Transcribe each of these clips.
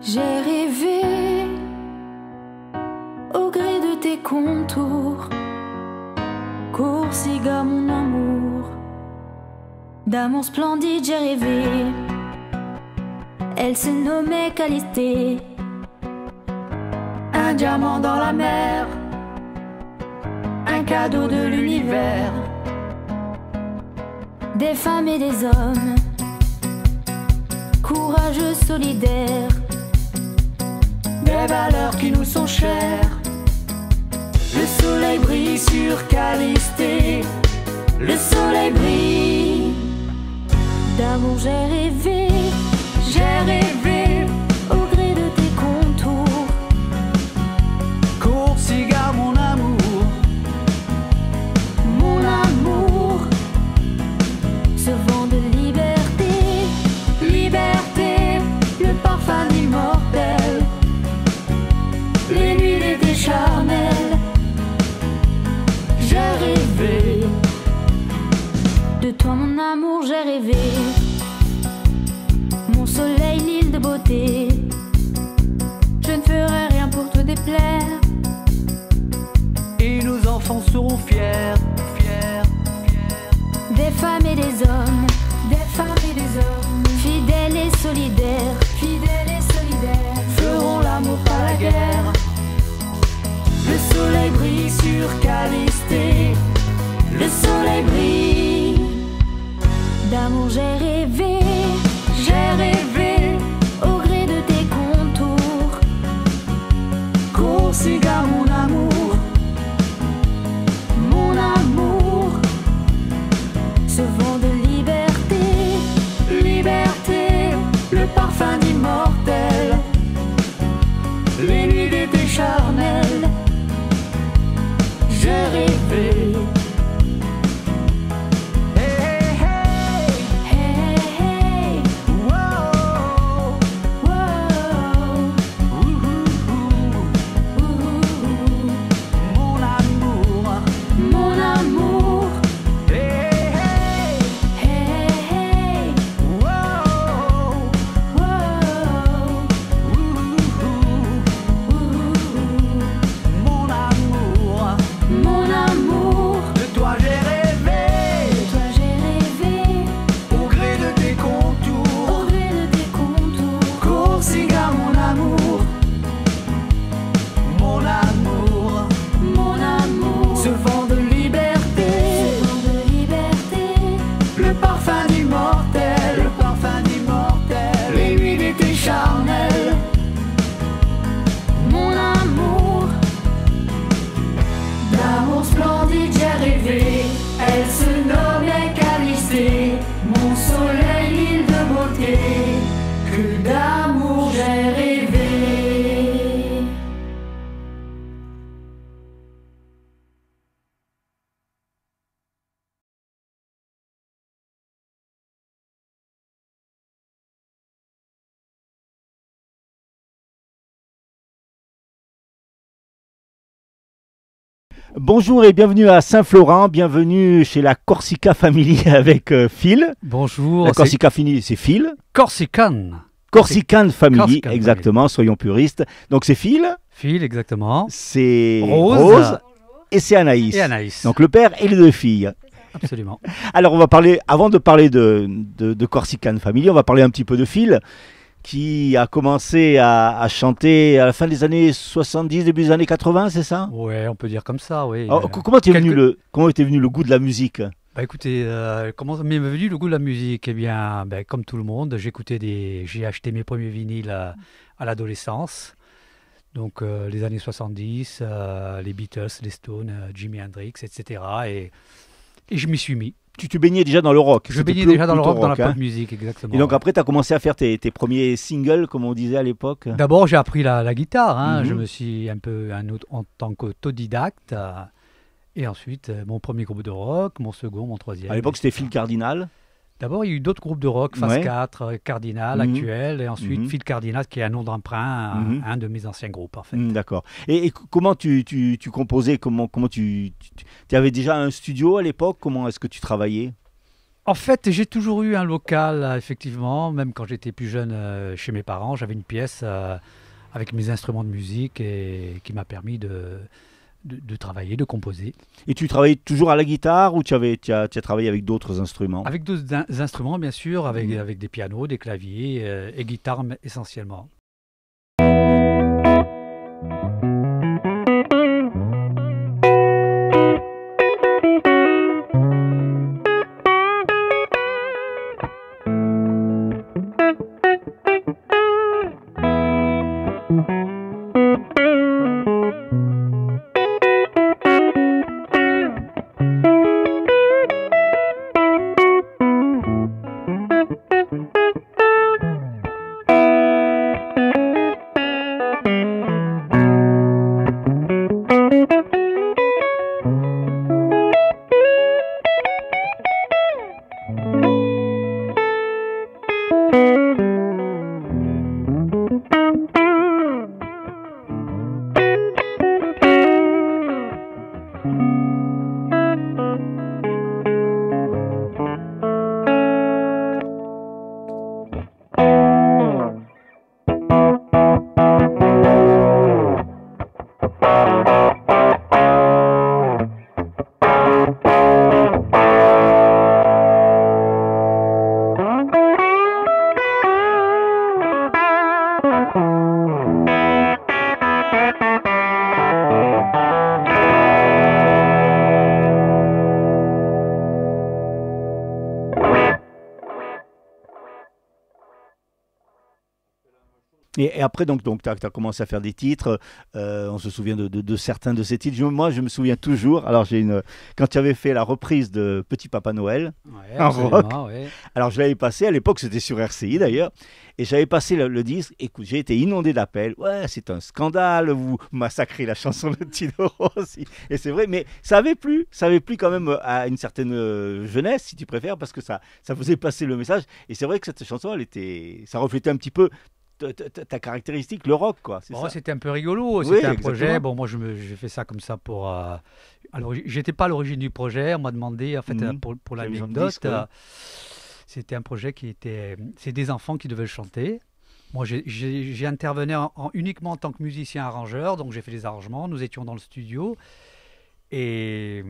J'ai rêvé au gré de tes contours, Corsica mon amour. D'amour splendide j'ai rêvé, elle se nommait Calistée. Un diamant dans la mer, un cadeau de l'univers. Des femmes et des hommes, courageux, solidaires. Des valeurs qui nous sont chères. Le soleil brille sur Calistée, le soleil brille. D'amour j'ai rêvé au gré de tes contours. Corsica mon amour, Mon amour, ce vent de liberté, liberté, le parfum d'immortel. Les nuits d'été charnelles, j'ai rêvé. De toi mon amour j'ai rêvé. Mon soleil, l'île de beauté. Je ne ferai rien pour te déplaire. et nos enfants seront fiers, fiers, fiers. Des femmes et des hommes, des femmes et des hommes, fidèles et solidaires, fidèles et solidaires, Feront l'amour pas la guerre. le soleil brille sur Calistée, le soleil brille. D'amour j'ai rêvé au gré de tes contours. Corsica mon amour, Mon amour, ce vent de liberté, liberté, le parfum d'immortel. Les nuits d'été charnelles, j'ai rêvé. hey, hey, hey. Hey, hey, Wow. wow, Ouh, ouh, ouh, mon amour, mon amour. hey, hey, Hey, hey, wow. wow, Mon amour, mon amour. de toi j'ai rêvé, De toi j'ai rêvé, au gré de tes contours. au gré de tes contours. Corsica mon amour, mon amour, Mon amour, ce vent de liberté, vent de liberté, le parfum d'immortel, le parfum d'immortel, les nuits d'été charnelles. mon amour. D'amour splendide j'ai rêvé, elle se nommait Calistée. Mon soleil, l'île de beauté, que d'amour j'ai rêvé. Bonjour et bienvenue à Saint-Florent, bienvenue chez la Corsica Family avec Phil. Bonjour, La c'est Corsica Family, c'est Phil. Corsican. Corsican Family, Corsican exactement, soyons puristes. Donc c'est Phil, Phil, exactement. c'est Rose. Rose et c'est Anaïs. Et Anaïs. Donc le père et les deux filles. Absolument. Alors on va parler, avant de parler de Corsican Family, on va parler un petit peu de Phil, qui a commencé à chanter à la fin des années 70, début des années 80, c'est ça? Ouais, on peut dire comme ça, oui. Alors, comment était quelques- comment était venu le goût de la musique? Bah écoutez, comment m'est venu le goût de la musique? Eh bien, ben, comme tout le monde, j'ai acheté mes premiers vinyles à l'adolescence. Donc les années 70, les Beatles, les Stones, Jimi Hendrix, etc. Et je m'y suis mis. Tu baignais déjà dans le rock. Je C'était baignais déjà dans le plutôt rock, dans la hein. pop music, exactement. Et donc ouais. après, tu as commencé à faire tes premiers singles, comme on disait à l'époque. D'abord, j'ai appris la guitare. Hein. Mhm. Je me suis un peu en tant qu'autodidacte. Et ensuite, mon premier groupe de rock, mon second, mon troisième. À l'époque, c'était etc. Phil Cardinal. D'abord, il y a eu d'autres groupes de rock, Phase Ouais. 4, Cardinal, Mhm. Actuel, et ensuite Mhm. Phil Cardinal, qui est un nom d'emprunt, Mhm. un de mes anciens groupes, en fait. D'accord. Et comment tu composais? Comment tu avais déjà un studio à l'époque? Comment est-ce que tu travaillais? En fait, j'ai toujours eu un local, effectivement, même quand j'étais plus jeune chez mes parents, j'avais une pièce avec mes instruments de musique et qui m'a permis de travailler, de composer. Et tu travaillais toujours à la guitare ou tu as travaillé avec d'autres instruments? Avec d'autres instruments, bien sûr, avec, Mhm. avec des pianos, des claviers et guitare essentiellement. Et après, donc tu as commencé à faire des titres. On se souvient de certains de ces titres. Moi, je me souviens toujours. Alors, quand tu avais fait la reprise de Petit Papa Noël Ouais, en rock, absolument, ouais. alors je l'avais passé. À l'époque, c'était sur RCI d'ailleurs. Et j'avais passé le disque. Écoute, j'ai été inondé d'appels. Ouais, c'est un scandale. Vous massacrez la chanson de Tino Rossi. Et c'est vrai, mais ça avait plu. Ça avait plu quand même à une certaine jeunesse, si tu préfères, parce que ça faisait passer le message. Et c'est vrai que cette chanson, ça reflétait un petit peu ta caractéristique, le rock, quoi. C'est Bon, ça. c'était un peu rigolo, Oui, c'était un exactement. projet. Bon, moi, j'ai fait ça comme ça pour. Alors, j'étais pas à l'origine du projet. On m'a demandé, en fait, Mhm. pour La maison de l'anecdote, disques, ouais. c'était un projet qui était. C'est des enfants qui devaient le chanter. Moi, j'ai intervenu uniquement en tant que musicien arrangeur, donc j'ai fait les arrangements. Nous étions dans le studio et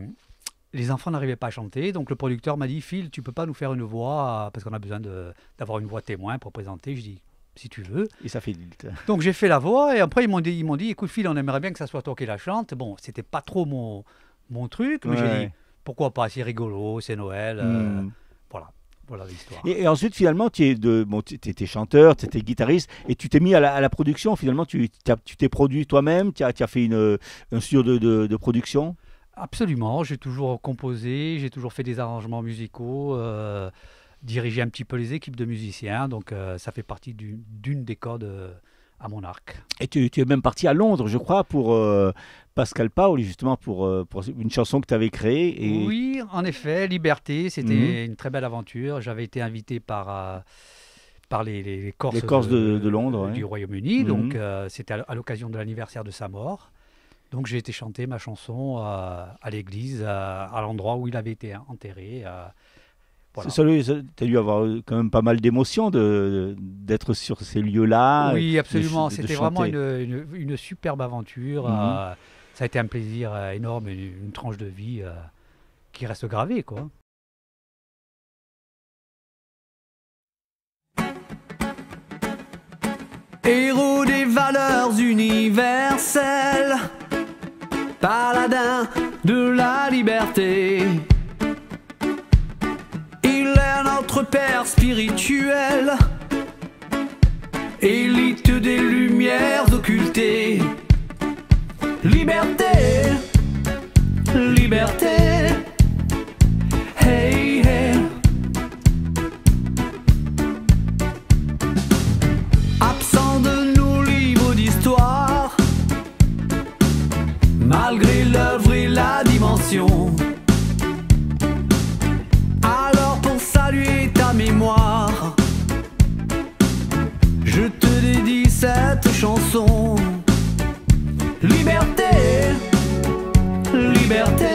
les enfants n'arrivaient pas à chanter. Donc le producteur m'a dit, Phil, tu peux pas nous faire une voix parce qu'on a besoin d'avoir une voix témoin pour présenter. Je dis, si tu veux. Et ça fait tilt. Donc j'ai fait la voix et après ils m'ont dit écoute Phil, on aimerait bien que ça soit toi qui la chante. Bon, c'était pas trop mon truc, mais j'ai Ouais. dit pourquoi pas, c'est rigolo, c'est Noël. Hmm. Voilà l'histoire. Et ensuite, finalement, tu étais chanteur, tu étais guitariste, et tu t'es mis à la production. Finalement, tu t'es produit toi-même, tu as fait un studio de production. Absolument, j'ai toujours composé, j'ai toujours fait des arrangements musicaux, dirigé un petit peu les équipes de musiciens, donc ça fait partie d'une des cordes à mon arc. Et tu es même parti à Londres, je crois, pour Pascal Paoli, justement, pour une chanson que tu avais créée. Et... Oui, en effet, Liberté, c'était une très belle aventure. J'avais été invité par les Corses, de Londres, du ouais. Royaume-Uni, donc c'était à l'occasion de l'anniversaire de sa mort. Donc j'ai été chanter ma chanson à l'église, à l'endroit où il avait été enterré. Voilà. Tu as dû avoir quand même pas mal d'émotions d'être sur ces lieux-là. Oui, et absolument. de C'était chanter. vraiment une superbe aventure. Ça a été un plaisir énorme, une tranche de vie qui reste gravée, quoi. Héros des valeurs universelles, paladin de la liberté. Il est notre père spirituel, élite des lumières occultées. Liberté, liberté, hey, hey. Absent de nos livres d'histoire, malgré l'œuvre et la dimension. Alors pour saluer ta mémoire, je te dédie cette chanson. Liberté, liberté,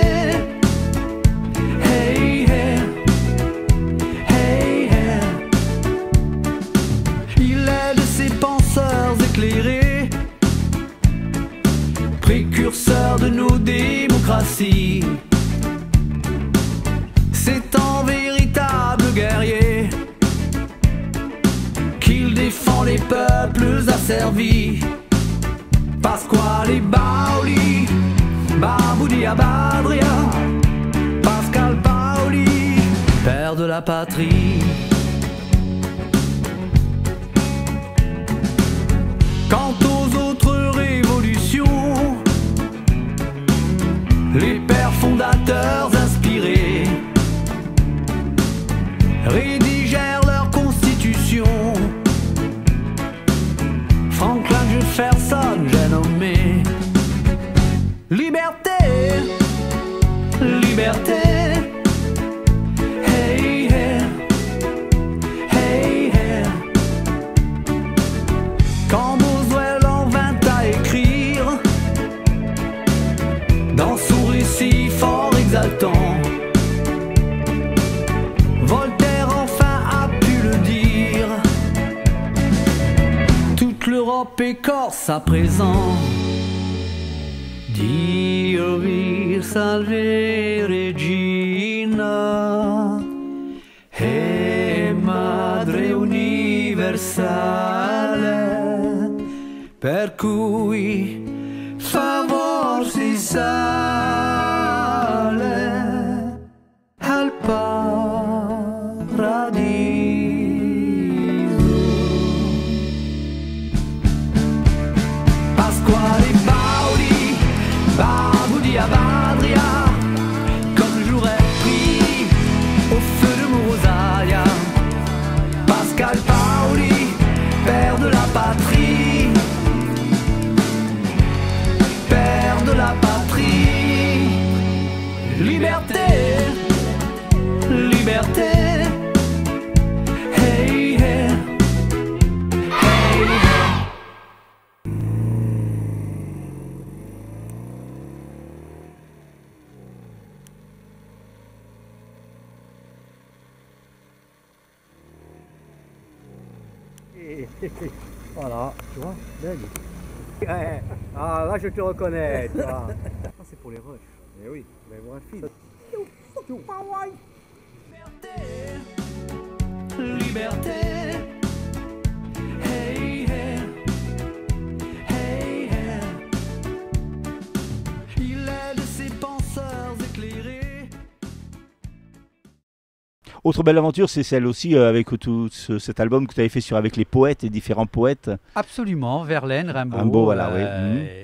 peuples asservis. Pasquale Bauli, Baboudi Abadria, Pascal Paoli, père de la patrie. Quant aux autres révolutions, les pères fondateurs inspirés rédigèrent leur constitution. Franklin Jefferson, j'ai nommé. Liberté, liberté. Hey, hey, hey, hey. Quand Boswell en vint à écrire, dans son récit fort exaltant, Voltaire enfin a pu le dire. Toute l'Europe écorce à présent. Dio vi salve regina e madre universale, per cui favor si sale al paradiso. Pasquale Baudi, Baboudi Abadria, comme j'aurais pris au feu de Morosalia. Pascal Paoli, père de la patrie, père de la patrie. Liberté, liberté. Hey, hey, hey, hey. Voilà, tu vois, belle. Ouais. Ah là je te reconnais, tu vois. Ça c'est pour les rushs. Mais oui, mais voir un film. Liberté, liberté. Hey, hey, hey, hey. Il est de ces penseurs éclairés. Autre belle aventure, c'est celle aussi avec tout cet album que tu avais fait avec les poètes et différents poètes. Absolument, Verlaine, Rimbaud, voilà, oui.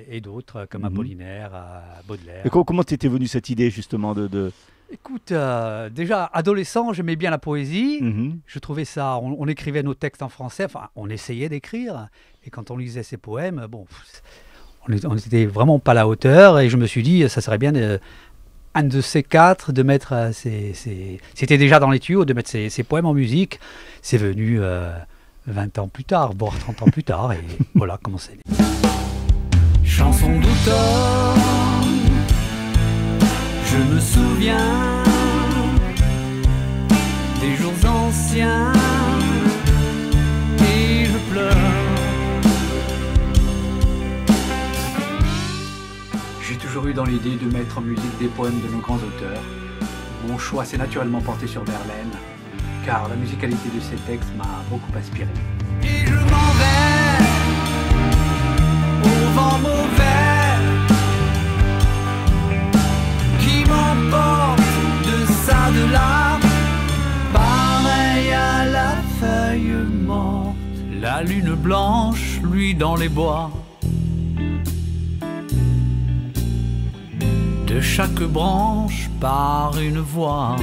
Et d'autres comme Apollinaire, Baudelaire. Et comment t'étais venue cette idée justement de... Écoute, déjà adolescent, j'aimais bien la poésie. Je trouvais ça, on écrivait nos textes en français, enfin on essayait d'écrire. Et quand on lisait ces poèmes, bon, on n'était vraiment pas à la hauteur. Et je me suis dit, ça serait bien un de ces quatre de mettre c'était déjà dans les tuyaux de mettre ces poèmes en musique. C'est venu 20 ans plus tard, voire 30 ans plus tard, et voilà comment c'est. Chanson d'automne, je me souviens des jours anciens et je pleure. J'ai toujours eu dans l'idée de mettre en musique des poèmes de nos grands auteurs. Mon choix s'est naturellement porté sur Verlaine, car la musicalité de ses textes m'a beaucoup inspiré. Et je m'en vais au vent mauvais qui m'emporte de ça, de là, pareil à la feuille morte. La lune blanche, lui dans les bois. De chaque branche part une voix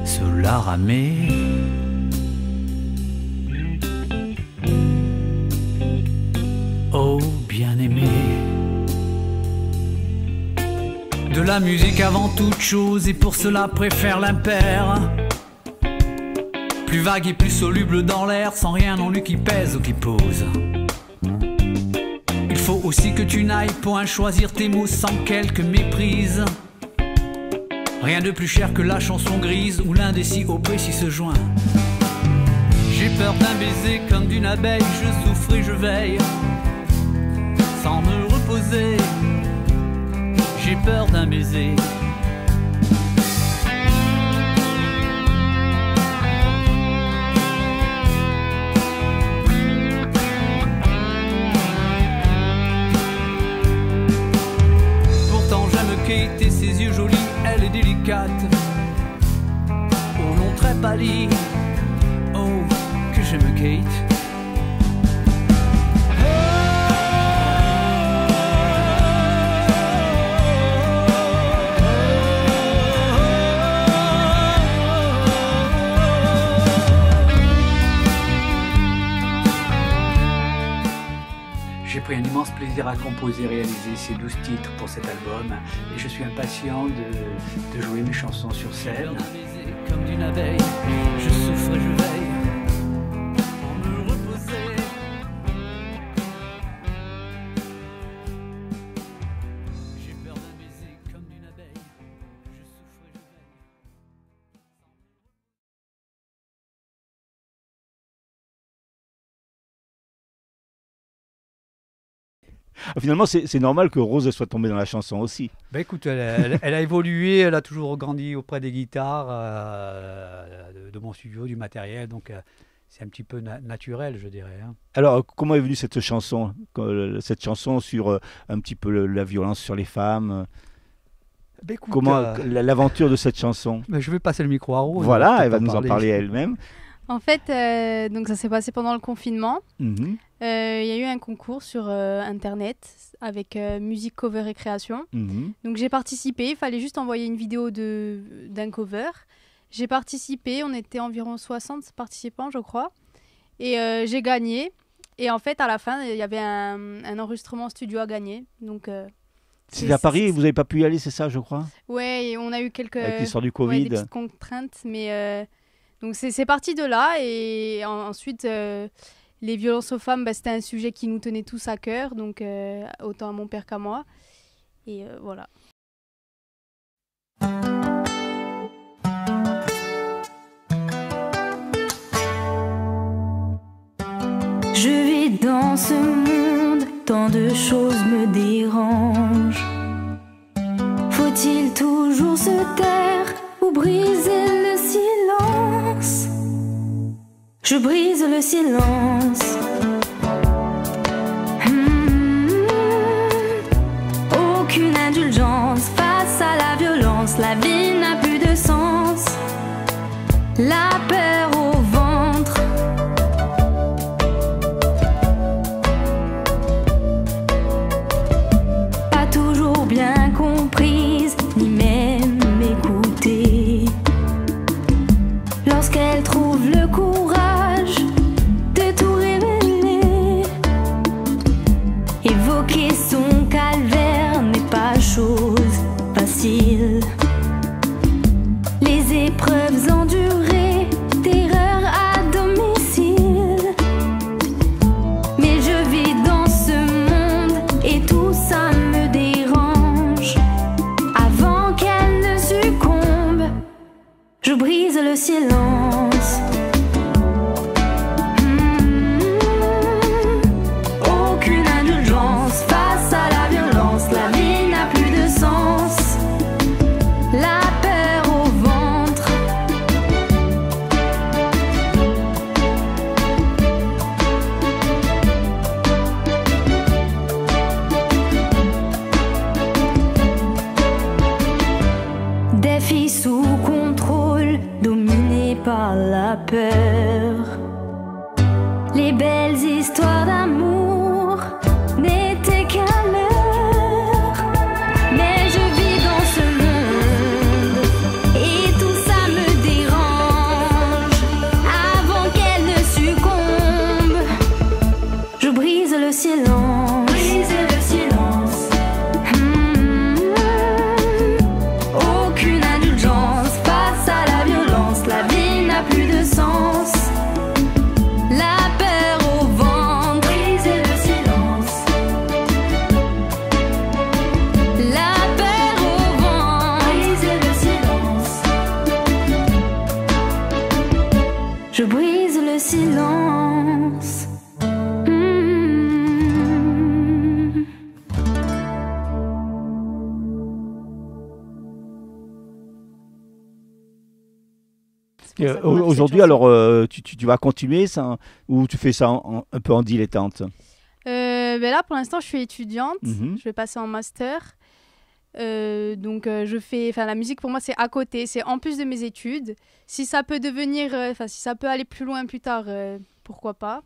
sous la ramée. Oh bien-aimé, de la musique avant toute chose, et pour cela préfère l'impair. Plus vague et plus soluble dans l'air, sans rien en lui qui pèse ou qui pose. Il faut aussi que tu n'ailles point choisir tes mots sans quelque méprise. Rien de plus cher que la chanson grise où l'indécis au précis se joint. J'ai peur d'un baiser comme d'une abeille, je souffre et je veille sans me reposer. J'ai peur d'un baiser. les yeux jolis, elle est délicate, au long très pâli. Oh, que j'aime Kate. J'ai pris un immense plaisir à composer et réaliser ces 12 titres pour cet album et je suis impatient de jouer mes chansons sur scène. Comme d'une abeille, je souffre et je veille en me reposer. J'ai peur d'un baiser comme d'une abeille, je souffre et je veille. Finalement, c'est normal que Rose soit tombée dans la chanson aussi. Ben écoute, elle a évolué, elle a toujours grandi auprès des guitares, de mon studio, du matériel, donc c'est un petit peu naturel, je dirais. Hein. Alors, comment est venue cette chanson sur un petit peu la violence sur les femmes? Ben écoute, Comment l'aventure de cette chanson? ben je vais passer le micro à Rose. Voilà, elle va nous en parler elle-même. En fait, donc ça s'est passé pendant le confinement. Mhm, Il y a eu un concours sur Internet avec musique, cover et création. mhm. Donc j'ai participé, il fallait juste envoyer une vidéo d'un cover. J'ai participé, on était environ 60 participants, je crois. Et j'ai gagné. Et en fait, à la fin, il y avait un enregistrement studio à gagner. Donc, C'est à Paris et vous n'avez pas pu y aller, c'est ça, je crois? ouais, et on a eu quelques Avec l'histoire du ouais, Covid. des petites contraintes. Mais donc c'est parti de là. Et ensuite, les violences aux femmes, bah, c'était un sujet qui nous tenait tous à cœur. Donc autant à mon père qu'à moi. Et voilà. Je vis dans ce monde, tant de choses me dérangent. Faut-il toujours se taire ou briser le silence? Je brise le silence. Aucune indulgence face à la violence. La vie n'a plus de sens. La peur au ventre. Pas toujours bien comprise, ni même écoutée. Lorsqu'elle trouve le courage de tout révéler, évoquer son calvaire n'est pas chose facile. Les épreuves endurées, terreur à domicile. Mais je vis dans ce monde et tout ça me dérange. Avant qu'elle ne succombe, je brise le silence. Aucune indulgence face à la violence. La vie n'a plus de sens. La peur au ventre. Des filles sous contrôle, dominées par la peur. Les belles histoires d'amour n'étaient qu'un leurre. Mais je vis dans ce monde et tout ça me dérange. Avant qu'elle ne succombe, je brise le silence. Brise le silence. Aucune indulgence face à la violence. La vie n'a plus de sens. La peur au ventre. Briser le silence. La peur au ventre. Briser le silence. Je brise le silence. Aujourd'hui, alors, tu vas continuer ça, ou tu fais ça un peu en dilettante? Ben là, pour l'instant, je suis étudiante. Mhm. Je vais passer en master. Donc je fais, la musique pour moi c'est à côté, c'est en plus de mes études. Si ça peut devenir, si ça peut aller plus loin plus tard, pourquoi pas.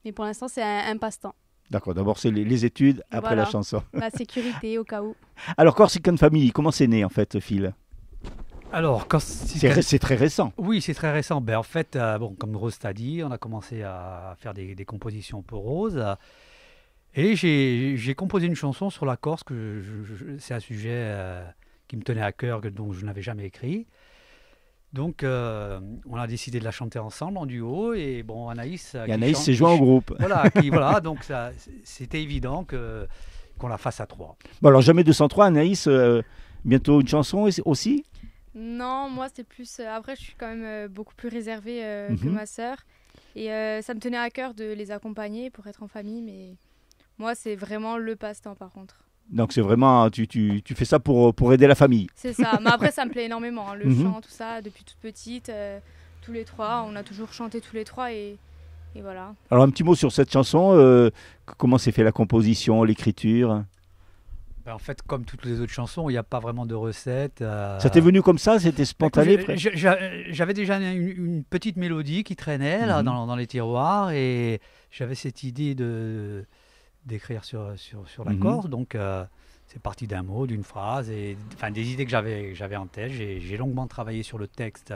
Mais pour l'instant c'est un passe-temps. D'accord, d'abord c'est les études, après la chanson. La sécurité au cas où. Alors Corsican Family, comment c'est né en fait, Phil? Alors, c'est très récent. Oui, c'est très récent. En fait, comme Rose t'a dit, on a commencé à faire des compositions pour Rose. Et j'ai composé une chanson sur la Corse, c'est un sujet qui me tenait à cœur, dont je n'avais jamais écrit. Donc, on a décidé de la chanter ensemble, en duo. Et bon, Anaïs s'est joint au groupe. Voilà, donc c'était évident qu'on la fasse à 3. Bon, alors, Jamais 203, Anaïs, bientôt une chanson aussi? Non, moi c'est plus... après, je suis quand même beaucoup plus réservée que ma sœur. Et ça me tenait à cœur de les accompagner pour être en famille, mais... Moi, c'est vraiment le passe-temps, par contre. Donc, c'est vraiment... Tu fais ça pour aider la famille. C'est ça. Mais après, ça me plaît énormément. Hein. Le chant, tout ça, depuis toute petite, tous les trois. On a toujours chanté tous les trois et voilà. Alors, un petit mot sur cette chanson. Comment s'est fait la composition, l'écriture? En fait, comme toutes les autres chansons, il n'y a pas vraiment de recette. Ça t'est venu comme ça? C'était spontané? J'avais déjà une petite mélodie qui traînait là, dans les tiroirs. Et j'avais cette idée d'écrire sur la Corse, donc c'est parti d'un mot, d'une phrase, et des idées que j'avais en tête. J'ai longuement travaillé sur le texte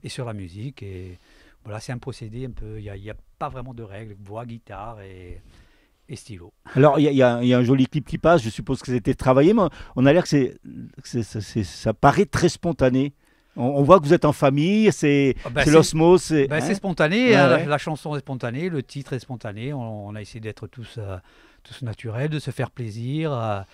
et sur la musique, et voilà, c'est un procédé un peu, il n'y a pas vraiment de règles, voix, guitare et stylo. Alors il y a un joli clip qui passe, je suppose que c'était travaillé, mais on a l'air que ça paraît très spontané. On voit que vous êtes en famille, c'est l'osmose. C'est spontané, la chanson est spontanée, le titre est spontané. On a essayé d'être tous naturels, de se faire plaisir,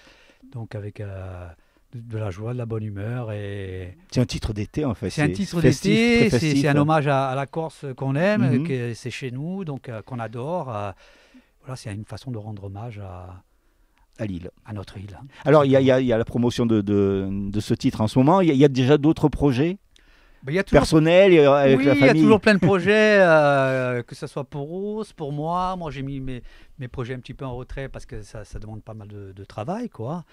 donc avec de la joie, de la bonne humeur. C'est un titre d'été en fait. C'est un titre d'été, c'est un hommage à la Corse qu'on aime, c'est chez nous, donc qu'on adore. Voilà, c'est une façon de rendre hommage à l'île, à notre île. Alors, il y a la promotion de ce titre en ce moment. Il y a déjà d'autres projets personnels avec la famille? Il y a toujours plein de projets, que ce soit pour Rose, pour moi. Moi, j'ai mis mes projets un petit peu en retrait parce que ça demande pas mal de travail, quoi.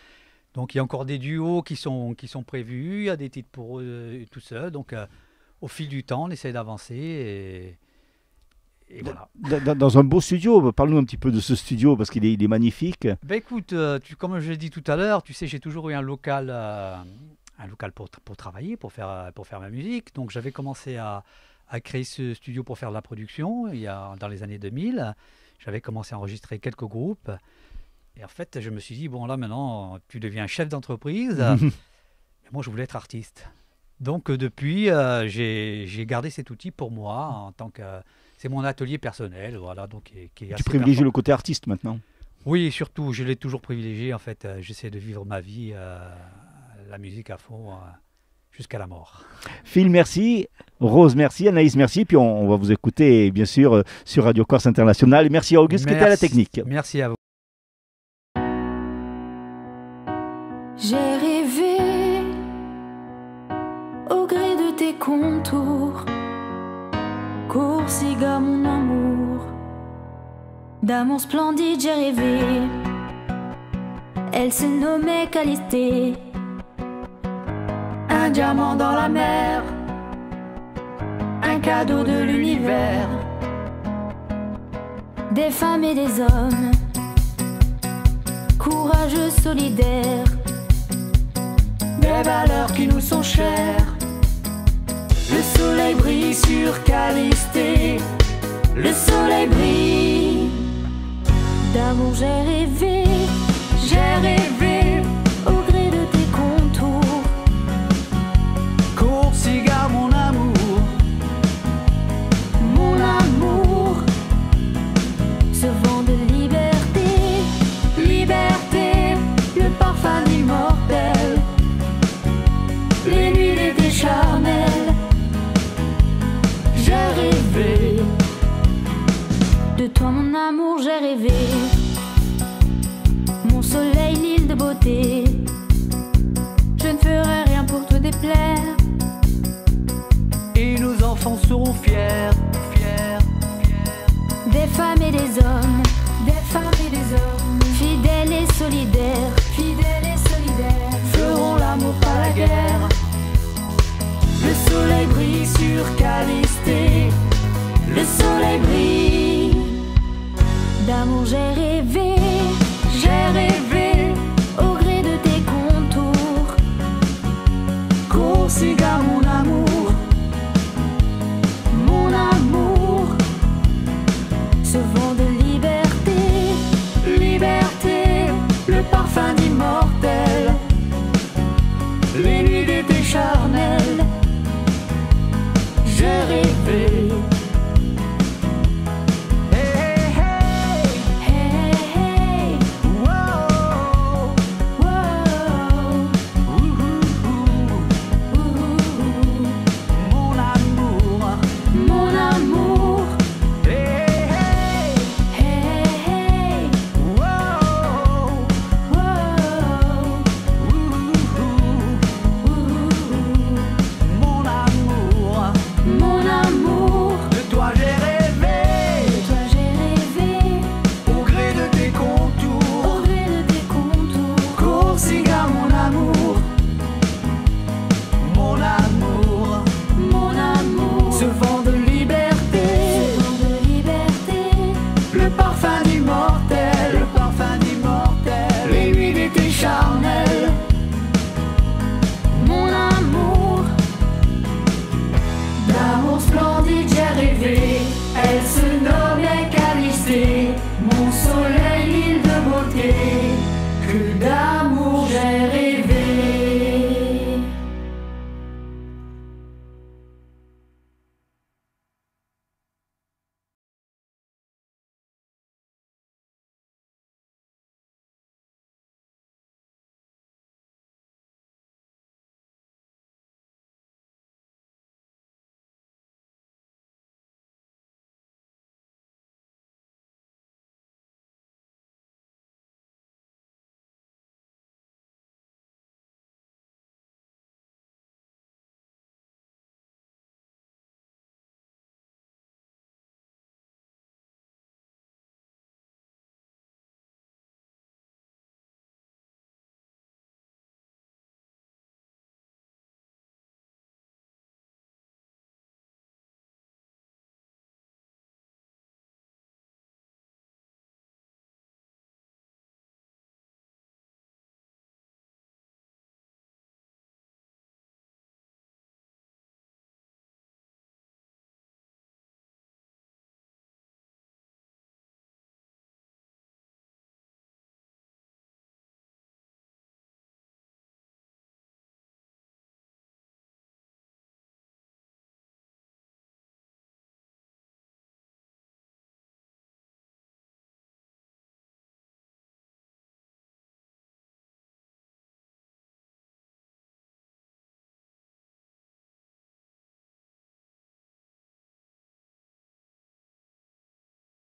Donc, il y a encore des duos qui sont prévus. Il y a des titres pour eux tout seuls. Donc, au fil du temps, on essaie d'avancer et voilà. Dans un beau studio, parle-nous un petit peu de ce studio parce qu'il est magnifique. Écoute, comme je l'ai dit tout à l'heure, tu sais, j'ai toujours eu un local pour travailler, pour faire ma musique. Donc j'avais commencé à créer ce studio pour faire de la production dans les années 2000. J'avais commencé à enregistrer quelques groupes. Et en fait, je me suis dit, bon là maintenant, tu deviens chef d'entreprise. Mais moi, je voulais être artiste. Donc depuis, j'ai gardé cet outil pour moi en tant que... C'est mon atelier personnel, voilà. Donc, qui est tu privilégies le côté artiste maintenant? Oui, surtout, je l'ai toujours privilégié. En fait, j'essaie de vivre ma vie, la musique à fond, jusqu'à la mort. Phil, merci. Rose, merci. Anaïs, merci. Puis on va vous écouter, bien sûr, sur Radio Corse International. Merci à Auguste qui était à la technique. Merci à vous. J'ai rêvé au gré de tes contours, Corsica mon amour, d'amour splendide j'ai rêvé. Elle se nommait Calistée, un diamant dans la mer, un cadeau de l'univers. Des femmes et des hommes, courageux, solidaires, des valeurs qui nous sont chères. Le soleil brille sur Calistée, le soleil brille. D'amour j'ai rêvé au gré de tes contours, Corsica mon amour, mon amour. Ce vent de liberté, liberté, le parfum immortel. Les nuits d'été charnelles, j'ai rêvé de toi mon amour, j'ai rêvé. Mon soleil, l'île de beauté, je ne ferai rien pour te déplaire. et nos enfants seront fiers, fiers, fiers. Des femmes et des hommes, fidèles et solidaires, sur Callister, le soleil brille. D'amour j'ai rêvé au gré de tes contours. Corsica mon amour, ce vent de liberté, liberté, le parfum d'immortel. Les